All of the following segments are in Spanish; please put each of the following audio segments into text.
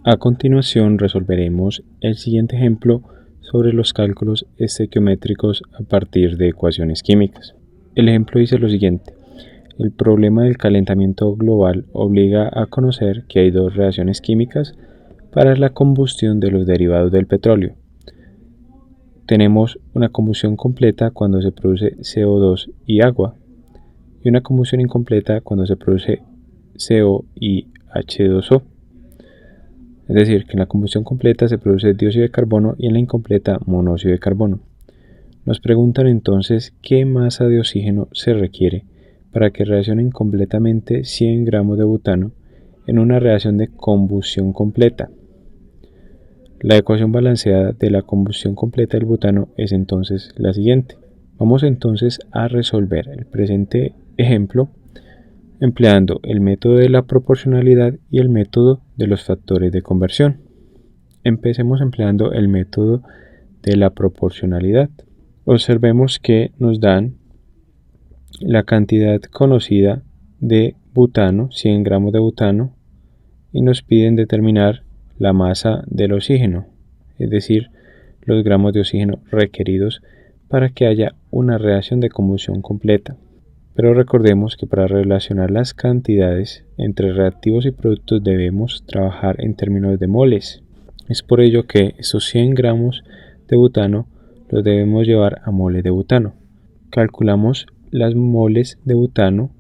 A continuación resolveremos el siguiente ejemplo sobre los cálculos estequiométricos a partir de ecuaciones químicas. El ejemplo dice lo siguiente: el problema del calentamiento global obliga a conocer que hay dos reacciones químicas para la combustión de los derivados del petróleo. Tenemos una combustión completa cuando se produce CO2 y agua, y una combustión incompleta cuando se produce CO y H2O. Es decir, que en la combustión completa se produce dióxido de carbono y en la incompleta monóxido de carbono. Nos preguntan entonces qué masa de oxígeno se requiere para que reaccionen completamente 100 gramos de butano en una reacción de combustión completa. La ecuación balanceada de la combustión completa del butano es entonces la siguiente. Vamos entonces a resolver el presente ejemplo empleando el método de la proporcionalidad y el método de los factores de conversión. Empecemos empleando el método de la proporcionalidad. Observemos que nos dan la cantidad conocida de butano, 100 gramos de butano, y nos piden determinar la masa del oxígeno, es decir, los gramos de oxígeno requeridos para que haya una reacción de combustión completa. Pero recordemos que para relacionar las cantidades entre reactivos y productos debemos trabajar en términos de moles. Es por ello que estos 100 gramos de butano los debemos llevar a moles de butano. Calculamos las moles de butano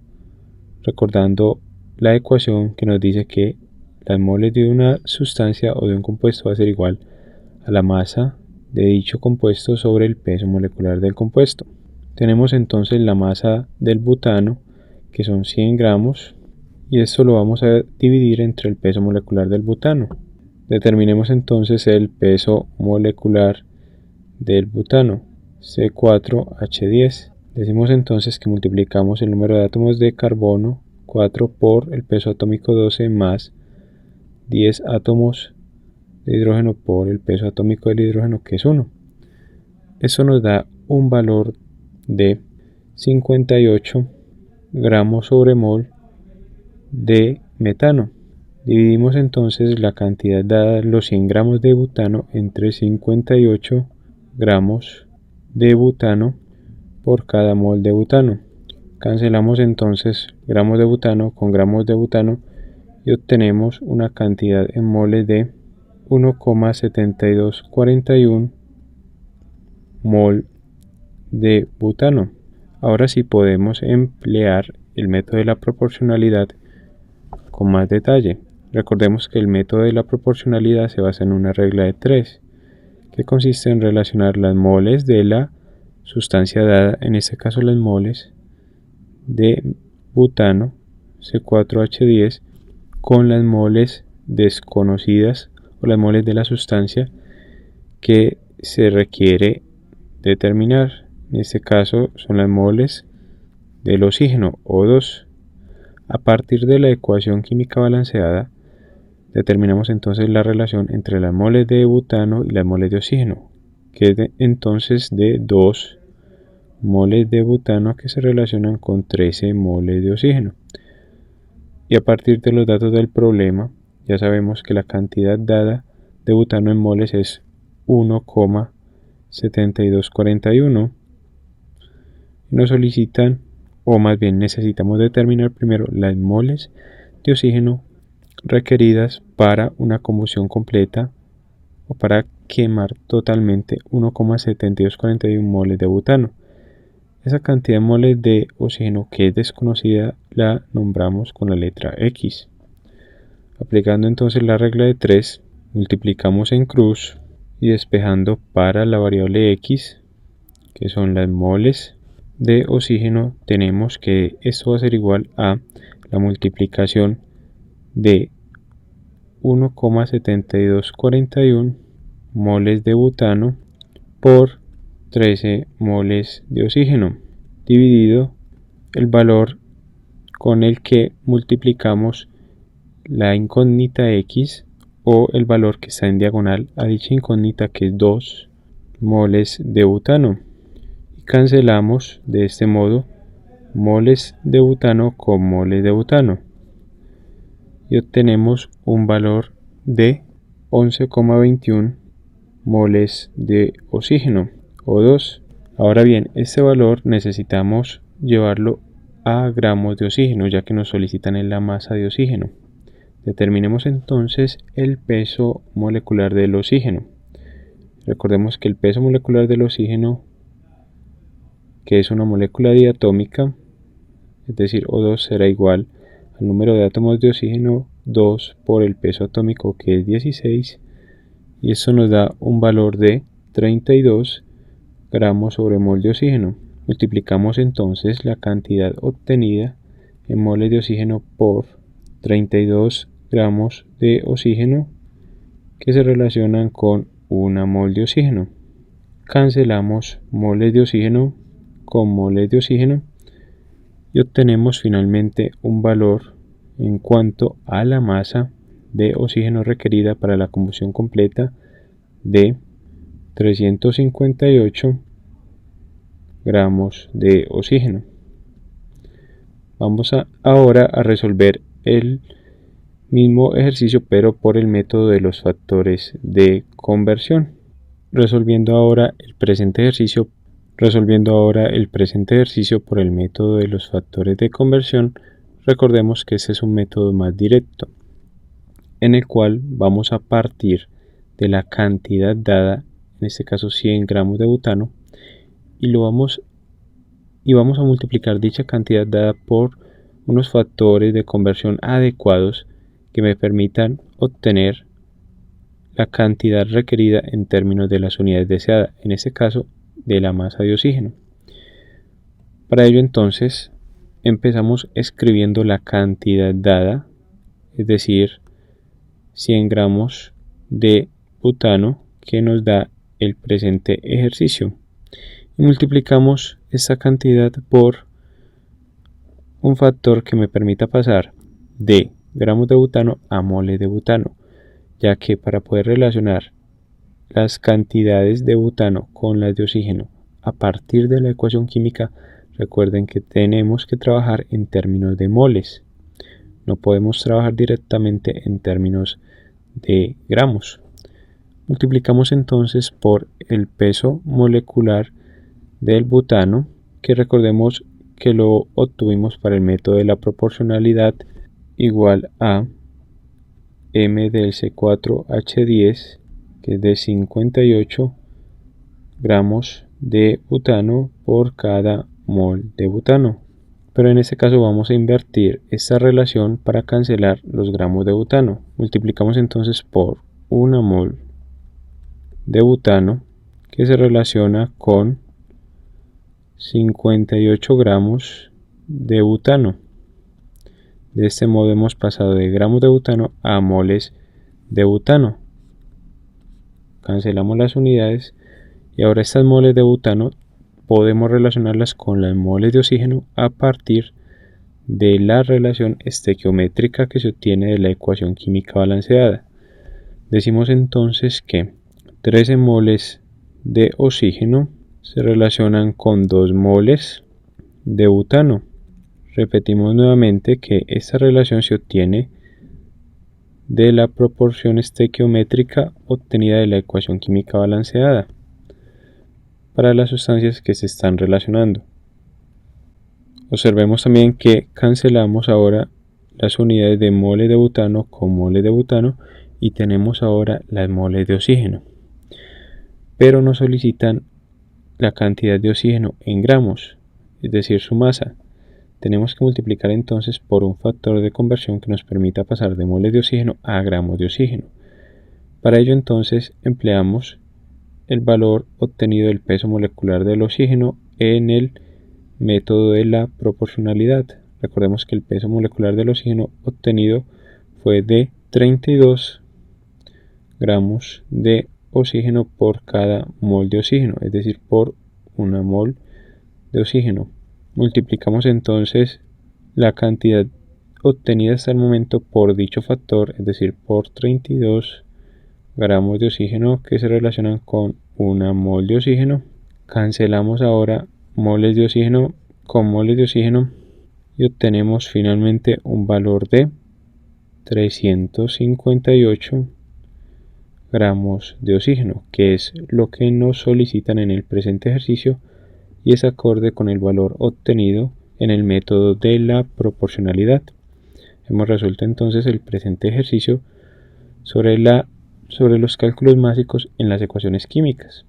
recordando la ecuación que nos dice que las moles de una sustancia o de un compuesto va a ser igual a la masa de dicho compuesto sobre el peso molecular del compuesto. Tenemos entonces la masa del butano, que son 100 gramos, y esto lo vamos a dividir entre el peso molecular del butano. Determinemos entonces el peso molecular del butano, C4H10. Decimos entonces que multiplicamos el número de átomos de carbono 4 por el peso atómico 12 más 10 átomos de hidrógeno por el peso atómico del hidrógeno, que es 1. Eso nos da un valor de 58 gramos sobre mol de metano. Dividimos entonces la cantidad dada, los 100 gramos de butano, entre 58 gramos de butano por cada mol de butano. Cancelamos entonces gramos de butano con gramos de butano y obtenemos una cantidad en moles de 1,7241 mol de butano. Ahora sí podemos emplear el método de la proporcionalidad con más detalle. Recordemos que el método de la proporcionalidad se basa en una regla de 3, que consiste en relacionar las moles de la sustancia dada, en este caso las moles de butano C4H10, con las moles desconocidas o las moles de la sustancia que se requiere determinar. En este caso son las moles del oxígeno O2. A partir de la ecuación química balanceada, determinamos entonces la relación entre las moles de butano y las moles de oxígeno, que es entonces de 2 moles de butano que se relacionan con 13 moles de oxígeno. Y a partir de los datos del problema, ya sabemos que la cantidad dada de butano en moles es 1,7241. Nos solicitan, o más bien necesitamos determinar primero las moles de oxígeno requeridas para una combustión completa o para quemar totalmente 1,7241 moles de butano. Esa cantidad de moles de oxígeno que es desconocida la nombramos con la letra X. Aplicando entonces la regla de 3, multiplicamos en cruz y despejando para la variable X, que son las moles de oxígeno, tenemos que esto va a ser igual a la multiplicación de 1,7241 moles de butano por 13 moles de oxígeno, dividido el valor con el que multiplicamos la incógnita X o el valor que está en diagonal a dicha incógnita, que es 2 moles de butano. Y cancelamos de este modo moles de butano con moles de butano. Y obtenemos un valor de 11,21 moles de oxígeno O2. Ahora bien, este valor necesitamos llevarlo a gramos de oxígeno, ya que nos solicitan en la masa de oxígeno. Determinemos entonces el peso molecular del oxígeno. Recordemos que el peso molecular del oxígeno, que es una molécula diatómica, es decir, O2 será igual al número de átomos de oxígeno 2 por el peso atómico, que es 16, y esto nos da un valor de 32 gramos sobre mol de oxígeno. Multiplicamos entonces la cantidad obtenida en moles de oxígeno por 32 gramos de oxígeno, que se relacionan con 1 mol de oxígeno. Cancelamos moles de oxígeno con moles de oxígeno y obtenemos finalmente un valor en cuanto a la masa de oxígeno requerida para la combustión completa de 358 gramos de oxígeno. Vamos ahora a resolver el mismo ejercicio, pero por el método de los factores de conversión. Resolviendo ahora el presente ejercicio por el método de los factores de conversión, recordemos que este es un método más directo, en el cual vamos a partir de la cantidad dada, en este caso 100 gramos de butano, y vamos a multiplicar dicha cantidad dada por unos factores de conversión adecuados que me permitan obtener la cantidad requerida en términos de las unidades deseadas, en este caso de la masa de oxígeno. Para ello entonces empezamos escribiendo la cantidad dada, es decir, 100 gramos de butano, que nos da el presente ejercicio, y multiplicamos esta cantidad por un factor que me permita pasar de gramos de butano a moles de butano, ya que para poder relacionar las cantidades de butano con las de oxígeno a partir de la ecuación química, recuerden que tenemos que trabajar en términos de moles. No podemos trabajar directamente en términos de gramos. Multiplicamos entonces por el peso molecular del butano, que recordemos que lo obtuvimos para el método de la proporcionalidad, igual a M del C4H10, que es de 58 gramos de butano por cada mol de butano. Pero en este caso vamos a invertir esta relación para cancelar los gramos de butano. Multiplicamos entonces por 1 mol de butano, que se relaciona con 58 gramos de butano. De este modo hemos pasado de gramos de butano a moles de butano. Cancelamos las unidades y ahora estas moles de butano podemos relacionarlas con las moles de oxígeno a partir de la relación estequiométrica que se obtiene de la ecuación química balanceada. Decimos entonces que 13 moles de oxígeno se relacionan con 2 moles de butano. Repetimos nuevamente que esta relación se obtiene de la proporción estequiométrica obtenida de la ecuación química balanceada para las sustancias que se están relacionando. Observemos también que cancelamos ahora las unidades de moles de butano con moles de butano y tenemos ahora las moles de oxígeno. Pero nos solicitan la cantidad de oxígeno en gramos, es decir, su masa. Tenemos que multiplicar entonces por un factor de conversión que nos permita pasar de moles de oxígeno a gramos de oxígeno. Para ello entonces empleamos el valor obtenido del peso molecular del oxígeno en el método de la proporcionalidad. Recordemos que el peso molecular del oxígeno obtenido fue de 32 gramos de oxígeno por cada mol de oxígeno, es decir, por 1 mol de oxígeno. Multiplicamos entonces la cantidad obtenida hasta el momento por dicho factor, es decir, por 32 gramos de oxígeno, que se relacionan con 1 mol de oxígeno. Cancelamos ahora moles de oxígeno con moles de oxígeno y obtenemos finalmente un valor de 358 gramos de oxígeno, que es lo que nos solicitan en el presente ejercicio y es acorde con el valor obtenido en el método de la proporcionalidad. Hemos resuelto entonces el presente ejercicio sobre los cálculos básicos en las ecuaciones químicas.